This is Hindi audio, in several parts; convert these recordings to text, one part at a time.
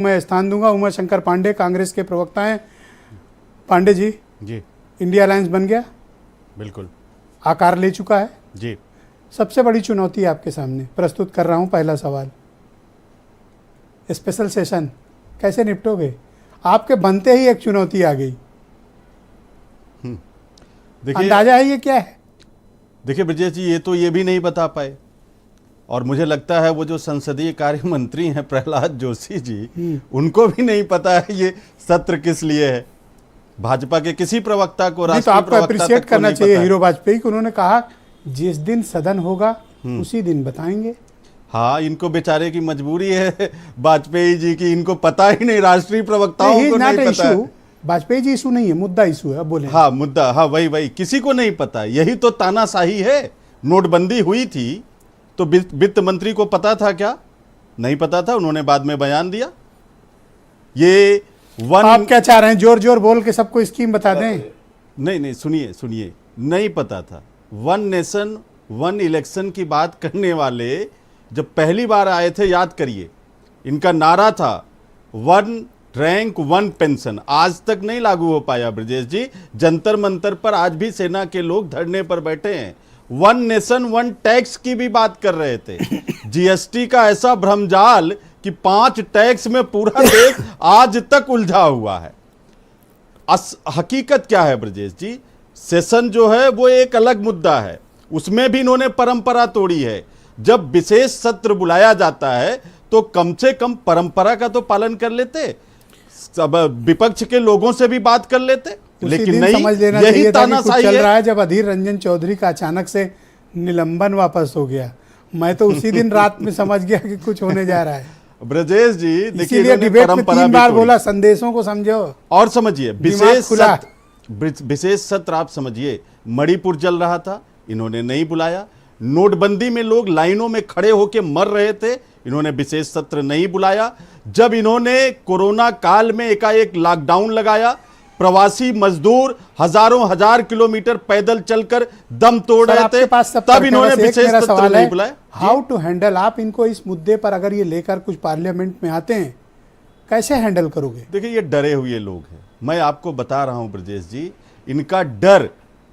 मैं स्थान दूंगा। उमा शंकर पांडे कांग्रेस के प्रवक्ता हैं। पांडे जी, इंडिया अलायंस बन गया, बिल्कुल आकार ले चुका है जी। सबसे बड़ी चुनौती आपके सामने प्रस्तुत कर रहा हूं। पहला सवाल, स्पेशल सेशन कैसे निपटोगे? आपके बनते ही एक चुनौती आ गई। देखिए, अंदाजा है ये क्या है? देखिए ब्रजेश जी, ये तो ये भी नहीं बता पाए, और मुझे लगता है वो जो संसदीय कार्य मंत्री हैं प्रहलाद जोशी जी, उनको भी नहीं पता है ये सत्र किस लिए है। भाजपा के किसी प्रवक्ता को, तो आपको अप्रिशिएट करना चाहिए हीरो वाजपेयी को। उन्होंने कहा जिस दिन सदन होगा उसी दिन बताएंगे। हाँ, इनको बेचारे की मजबूरी है वाजपेयी जी की, इनको पता ही नहीं, राष्ट्रीय प्रवक्ताओं को नहीं पता है। वाजपेयी जी इशू नहीं है, मुद्दा इशू है। अब बोले। हाँ मुद्दा, हाँ वही किसी को नहीं पता। यही तो तानाशाही है। नोटबंदी हुई थी तो वित्त मंत्री को पता था क्या? नहीं पता था, उन्होंने बाद में बयान दिया। ये आप क्या चाह रहे हैं, जोर जोर बोल के सबको स्कीम बता दें? नहीं, सुनिए, नहीं पता था। वन नेशन वन इलेक्शन की बात करने वाले जब पहली बार आए थे, याद करिए, इनका नारा था वन रैंक वन पेंशन। आज तक नहीं लागू हो पाया ब्रजेश जी। जंतर मंतर पर आज भी सेना के लोग धरने पर बैठे हैं। वन नेशन वन टैक्स की भी बात कर रहे थे। जीएसटी का ऐसा भ्रमजाल कि 5 टैक्स में पूरा देश आज तक उलझा हुआ है। हकीकत क्या है ब्रजेश जी? सेशन जो है वो एक अलग मुद्दा है, उसमें भी इन्होंने परंपरा तोड़ी है। जब विशेष सत्र बुलाया जाता है तो कम से कम परंपरा का तो पालन कर लेते, सब विपक्ष के लोगों से भी बात कर लेते, लेकिन नहीं। समझ लेना यही तानाशाही चल रहा है। जब अधीर रंजन चौधरी का अचानक से निलंबन वापस हो गया, मैं तो उसी दिन रात में समझ गया कि कुछ होने जा रहा है। ब्रजेश जी, देखिए डिबेट में 3 बार बोला संदेशों को समझो और समझिए। विशेष सत्र आप समझिए, मणिपुर जल रहा था, इन्होंने नहीं बुलाया। नोटबंदी में लोग लाइनों में खड़े होकर मर रहे थे, इन्होंने विशेष सत्र नहीं बुलाया। जब इन्होंने कोरोना काल में एकाएक लॉकडाउन लगाया, प्रवासी मजदूर हजार किलोमीटर पैदल चलकर दम तोड़ रहे थे, तब इन्होंने विशेष सत्र नहीं बुलाया। हाउ टू हैंडल, आप इनको इस मुद्दे पर अगर ये लेकर कुछ पार्लियामेंट में आते हैं, कैसे हैंडल करोगे? देखिए, ये डरे हुए लोग हैं। मैं आपको बता रहा हूं ब्रजेश जी, इनका डर,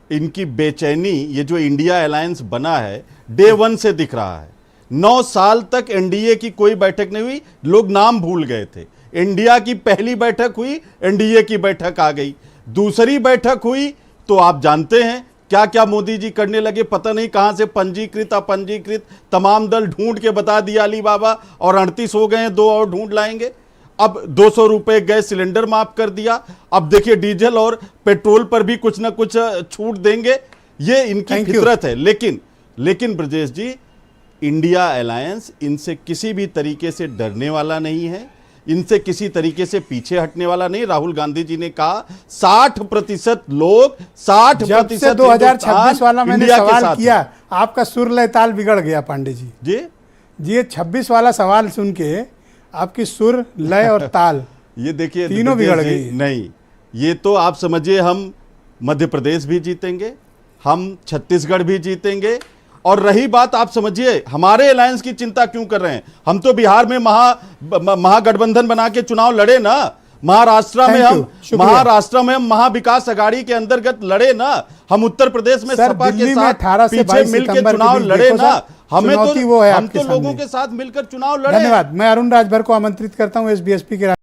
इनकी बेचैनी, ये जो इंडिया अलायंस बना है, डे 1 से दिख रहा है। 9 साल तक एनडीए की कोई बैठक नहीं हुई, लोग नाम भूल गए थे। इंडिया की पहली बैठक हुई, एनडीए की बैठक आ गई। दूसरी बैठक हुई तो आप जानते हैं क्या क्या मोदी जी करने लगे। पता नहीं कहां से पंजीकृत अपंजीकृत तमाम दल ढूंढ के बता दिया अली बाबा, और 38 हो गए हैं, 2 और ढूंढ लाएंगे। अब 200 रुपए गैस सिलेंडर माफ कर दिया। अब देखिए डीजल और पेट्रोल पर भी कुछ ना कुछ छूट देंगे। ये इनकी फितरत है। लेकिन ब्रजेश जी, इंडिया अलायंस इनसे किसी भी तरीके से डरने वाला नहीं है, इनसे किसी तरीके से पीछे हटने वाला नहीं। राहुल गांधी जी ने कहा 60% लोग, 60% 2026 वाला मैंने सवाल किया, आपका सुर लय ताल बिगड़ गया पांडे जी। ये 26 वाला सवाल सुन के आपकी सुर लय और ताल ये देखिए तीनों बिगड़ गई। नहीं, ये तो आप समझिए, हम मध्य प्रदेश भी जीतेंगे, हम छत्तीसगढ़ भी जीतेंगे। और रही बात, आप समझिए हमारे अलायंस की चिंता क्यों कर रहे हैं? हम तो बिहार में महागठबंधन बना के चुनाव लड़े ना, महाराष्ट्र में हम महाविकास अगाड़ी के अंतर्गत लड़े ना, हम उत्तर प्रदेश में सपा के साथ पीछे मिलकर चुनाव लड़े ना। हमें तो, हम तो लोगों के साथ मिलकर चुनाव लड़े। धन्यवाद। मैं अरुण राजभर को आमंत्रित करता हूं SBSP के